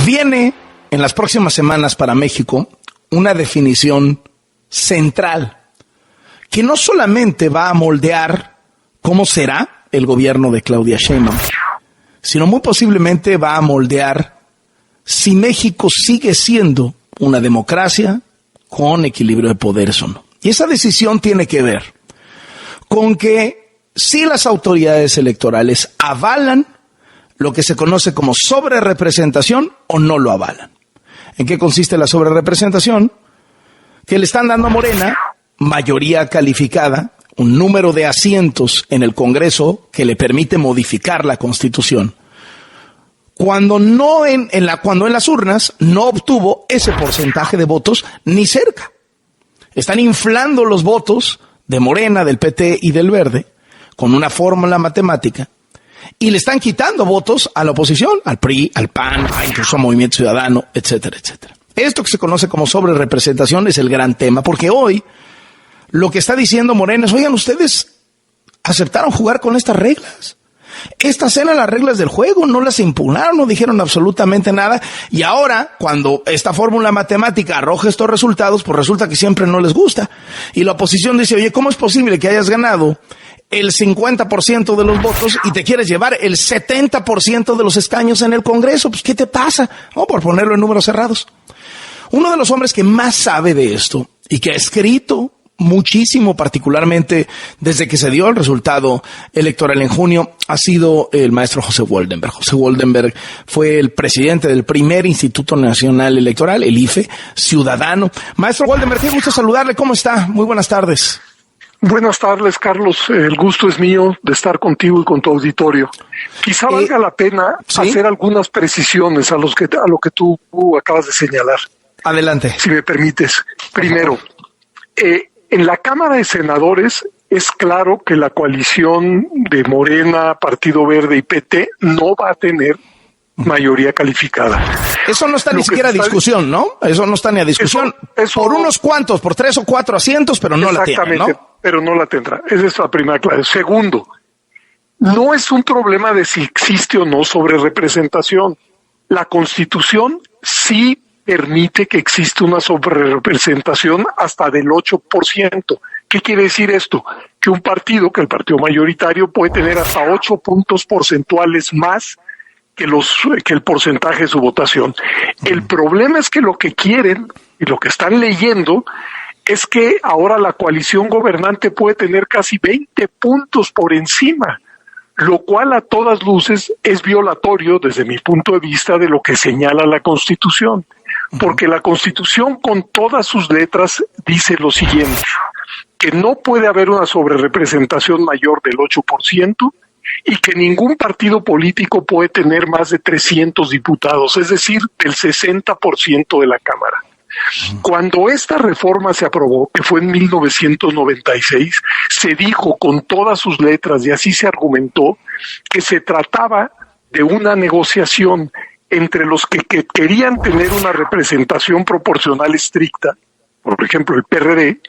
Viene en las próximas semanas para México una definición central que no solamente va a moldear cómo será el gobierno de Claudia Sheinbaum, sino muy posiblemente va a moldear si México sigue siendo una democracia con equilibrio de poderes o no. Y esa decisión tiene que ver con que si las autoridades electorales avalan lo que se conoce como sobrerepresentación o no lo avalan. ¿En qué consiste la sobrerepresentación? Que le están dando a Morena mayoría calificada, un número de asientos en el Congreso que le permite modificar la Constitución, cuando en las urnas no obtuvo ese porcentaje de votos ni cerca. Están inflando los votos de Morena, del PT y del Verde con una fórmula matemática y le están quitando votos a la oposición, al PRI, al PAN, incluso al Movimiento Ciudadano, etcétera, etcétera. Esto que se conoce como sobrerepresentación es el gran tema, porque hoy lo que está diciendo Morena es, oigan, ustedes aceptaron jugar con estas reglas. Estas eran las reglas del juego, no las impugnaron, no dijeron absolutamente nada. Y ahora, cuando esta fórmula matemática arroja estos resultados, pues resulta que siempre no les gusta. Y la oposición dice, oye, ¿cómo es posible que hayas ganado el 50% de los votos y te quieres llevar el 70% de los escaños en el Congreso? Pues, ¿qué te pasa? No, por ponerlo en números cerrados. Uno de los hombres que más sabe de esto y que ha escrito muchísimo, particularmente desde que se dio el resultado electoral en junio, ha sido el maestro José Woldenberg. José Woldenberg fue el presidente del primer Instituto Nacional Electoral, el IFE, ciudadano. Maestro Woldenberg, qué gusto saludarle. ¿Cómo está? Muy buenas tardes. Buenas tardes, Carlos. El gusto es mío de estar contigo y con tu auditorio. Quizá valga la pena hacer algunas precisiones a lo que tú acabas de señalar. Adelante. Si me permites. Primero, en la Cámara de Senadores es claro que la coalición de Morena, Partido Verde y PT no va a tener mayoría calificada. Eso no está ni siquiera a discusión, ¿no? Eso no está ni a discusión. Eso por unos cuantos, por 3 o 4 asientos, pero no la tiene, ¿no? Pero no la tendrá. Esa es la primera clave. Segundo, no es un problema de si existe o no sobrerepresentación. La Constitución sí permite que exista una sobrerepresentación hasta del 8%. ¿Qué quiere decir esto? Que un partido, que el partido mayoritario, puede tener hasta 8 puntos porcentuales más que el porcentaje de su votación. El problema es que lo que quieren y lo que están leyendo es que ahora la coalición gobernante puede tener casi 20 puntos por encima, lo cual a todas luces es violatorio, desde mi punto de vista, de lo que señala la Constitución. Porque la Constitución, con todas sus letras, dice lo siguiente, que no puede haber una sobrerepresentación mayor del 8%, y que ningún partido político puede tener más de 300 diputados, es decir, del 60% de la Cámara. Cuando esta reforma se aprobó, que fue en 1996, se dijo con todas sus letras, y así se argumentó, que se trataba de una negociación entre los que querían tener una representación proporcional estricta, por ejemplo el PRD,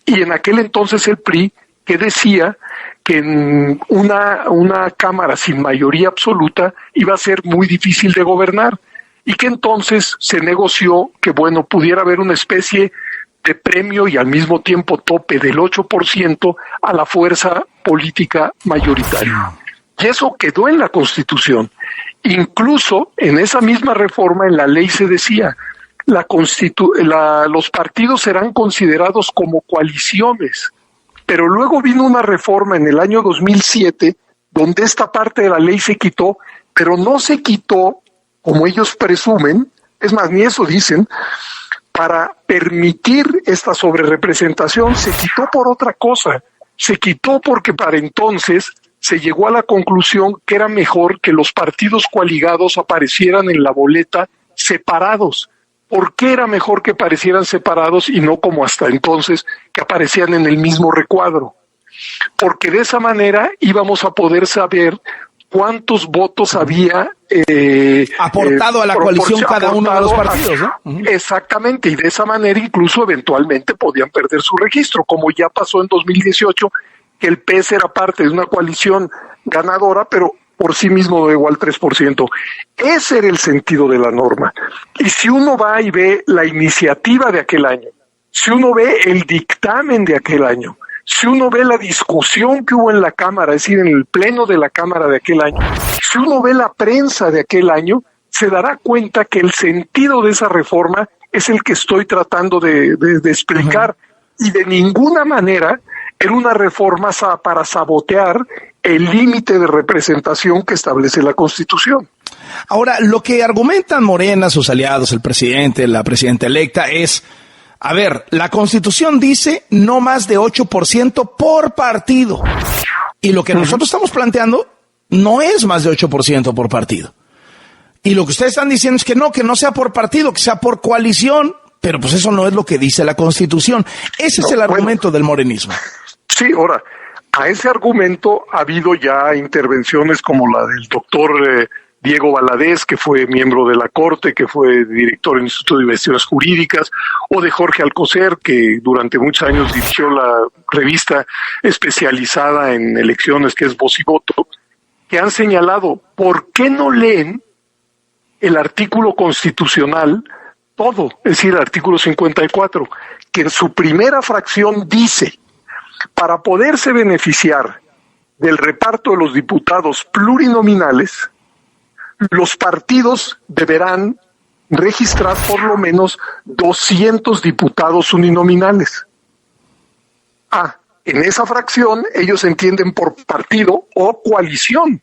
y en aquel entonces el PRI, que decía que en una Cámara sin mayoría absoluta iba a ser muy difícil de gobernar, y que entonces se negoció que, bueno, pudiera haber una especie de premio y al mismo tiempo tope del 8% a la fuerza política mayoritaria. Y eso quedó en la Constitución. Incluso en esa misma reforma, en la ley se decía, los partidos serán considerados como coaliciones. Pero luego vino una reforma en el año 2007, donde esta parte de la ley se quitó, pero no se quitó, como ellos presumen, es más, ni eso dicen, para permitir esta sobrerepresentación. Se quitó por otra cosa, se quitó porque para entonces se llegó a la conclusión que era mejor que los partidos coaligados aparecieran en la boleta separados. ¿Por qué era mejor que aparecieran separados y no como hasta entonces que aparecían en el mismo recuadro? Porque de esa manera íbamos a poder saber cuántos votos había aportado a la coalición cada uno de los partidos, ¿no? Exactamente, y de esa manera incluso eventualmente podían perder su registro, como ya pasó en 2018, que el PS era parte de una coalición ganadora, pero por sí mismo no igual al 3%. Ese era el sentido de la norma. Y si uno va y ve la iniciativa de aquel año, si uno ve el dictamen de aquel año, si uno ve la discusión que hubo en la Cámara, es decir, en el pleno de la Cámara de aquel año, si uno ve la prensa de aquel año, se dará cuenta que el sentido de esa reforma es el que estoy tratando de explicar. Y de ninguna manera era una reforma para sabotear el límite de representación que establece la Constitución. Ahora, lo que argumentan Morena, sus aliados, el presidente, la presidenta electa, es, a ver, la Constitución dice no más de 8% por partido. Y lo que nosotros estamos planteando no es más de 8% por partido. Y lo que ustedes están diciendo es que no sea por partido, que sea por coalición, pero pues eso no es lo que dice la Constitución. Ese es el argumento del morenismo. Sí, ahora, a ese argumento ha habido ya intervenciones como la del doctor Diego Valadez, que fue miembro de la Corte, que fue director del Instituto de Investigaciones Jurídicas, o de Jorge Alcocer, que durante muchos años dirigió la revista especializada en elecciones, que es Voz y Voto, que han señalado, ¿por qué no leen el artículo constitucional todo? Es decir, el artículo 54, que en su primera fracción dice, para poderse beneficiar del reparto de los diputados plurinominales, los partidos deberán registrar por lo menos 200 diputados uninominales. En esa fracción ellos entienden por partido o coalición,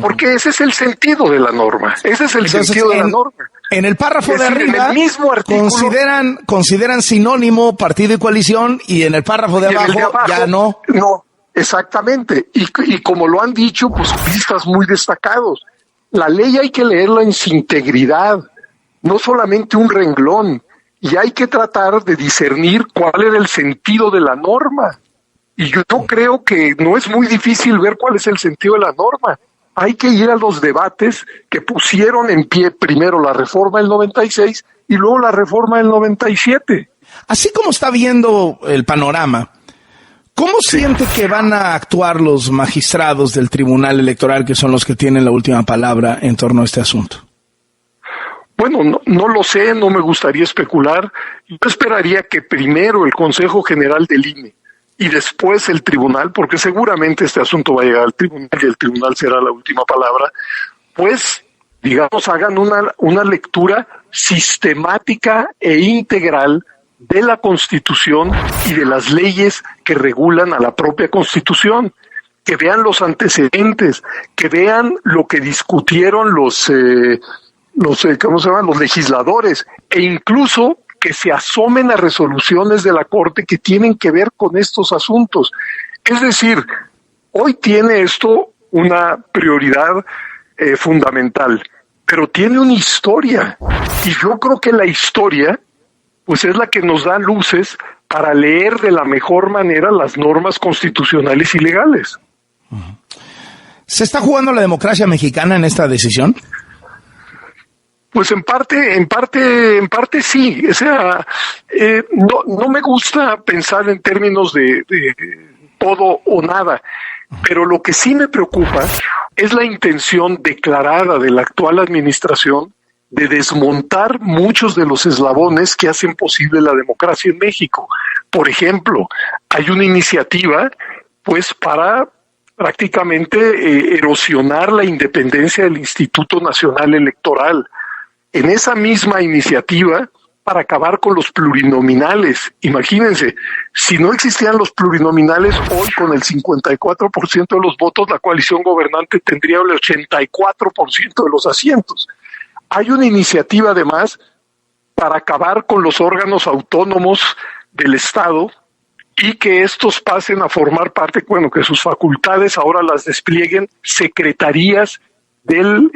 porque ese es el sentido de la norma. Ese es el sentido de la norma. En el párrafo de arriba, en el mismo artículo, consideran sinónimo partido y coalición, y en el párrafo de abajo ya no. No, exactamente. Y como lo han dicho, pues juristas muy destacados, la ley hay que leerla en su integridad, no solamente un renglón, y hay que tratar de discernir cuál era el sentido de la norma. Y yo creo que no es muy difícil ver cuál es el sentido de la norma. Hay que ir a los debates que pusieron en pie primero la reforma del 96 y luego la reforma del 97. Así como está viendo el panorama, ¿cómo siente que van a actuar los magistrados del Tribunal Electoral, que son los que tienen la última palabra en torno a este asunto? Bueno, no lo sé, no me gustaría especular. Yo esperaría que primero el Consejo General del INE y después el tribunal, porque seguramente este asunto va a llegar al tribunal y el tribunal será la última palabra, pues, digamos, hagan una lectura sistemática e integral de la Constitución y de las leyes que regulan a la propia Constitución, que vean los antecedentes, que vean lo que discutieron los legisladores, e incluso que se asomen a resoluciones de la Corte que tienen que ver con estos asuntos. Es decir, hoy tiene esto una prioridad fundamental, pero tiene una historia, y yo creo que la historia pues es la que nos da luces para leer de la mejor manera las normas constitucionales y legales. ¿Se está jugando la democracia mexicana en esta decisión? Pues en parte sí. O sea, no me gusta pensar en términos de todo o nada, pero lo que sí me preocupa es la intención declarada de la actual administración de desmontar muchos de los eslabones que hacen posible la democracia en México. Por ejemplo, hay una iniciativa pues para prácticamente erosionar la independencia del Instituto Nacional Electoral. En esa misma iniciativa, para acabar con los plurinominales. Imagínense, si no existían los plurinominales, hoy con el 54% de los votos, la coalición gobernante tendría el 84% de los asientos. Hay una iniciativa, además, para acabar con los órganos autónomos del Estado y que estos pasen a formar parte, bueno, que sus facultades ahora las desplieguen secretarías del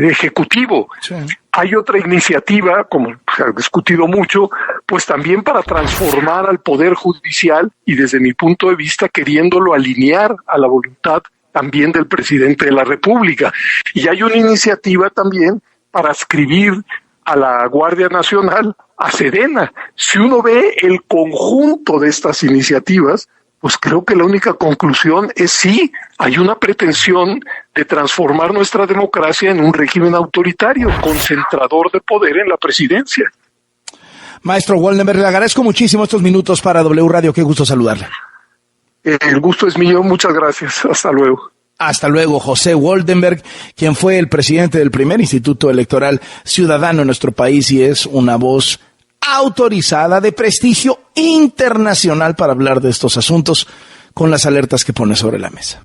Ejecutivo. Sí. Hay otra iniciativa, como se ha discutido mucho, pues también para transformar al Poder Judicial y desde mi punto de vista queriéndolo alinear a la voluntad también del presidente de la República. Y hay una iniciativa también para adscribir a la Guardia Nacional a Sedena. Si uno ve el conjunto de estas iniciativas, pues creo que la única conclusión es sí, hay una pretensión de transformar nuestra democracia en un régimen autoritario, concentrador de poder en la presidencia. Maestro Woldenberg, le agradezco muchísimo estos minutos para W Radio. Qué gusto saludarle. El gusto es mío. Muchas gracias. Hasta luego. Hasta luego, José Woldenberg, quien fue el presidente del primer Instituto Electoral Ciudadano en nuestro país y es una voz autorizada de prestigio internacional para hablar de estos asuntos con las alertas que pone sobre la mesa.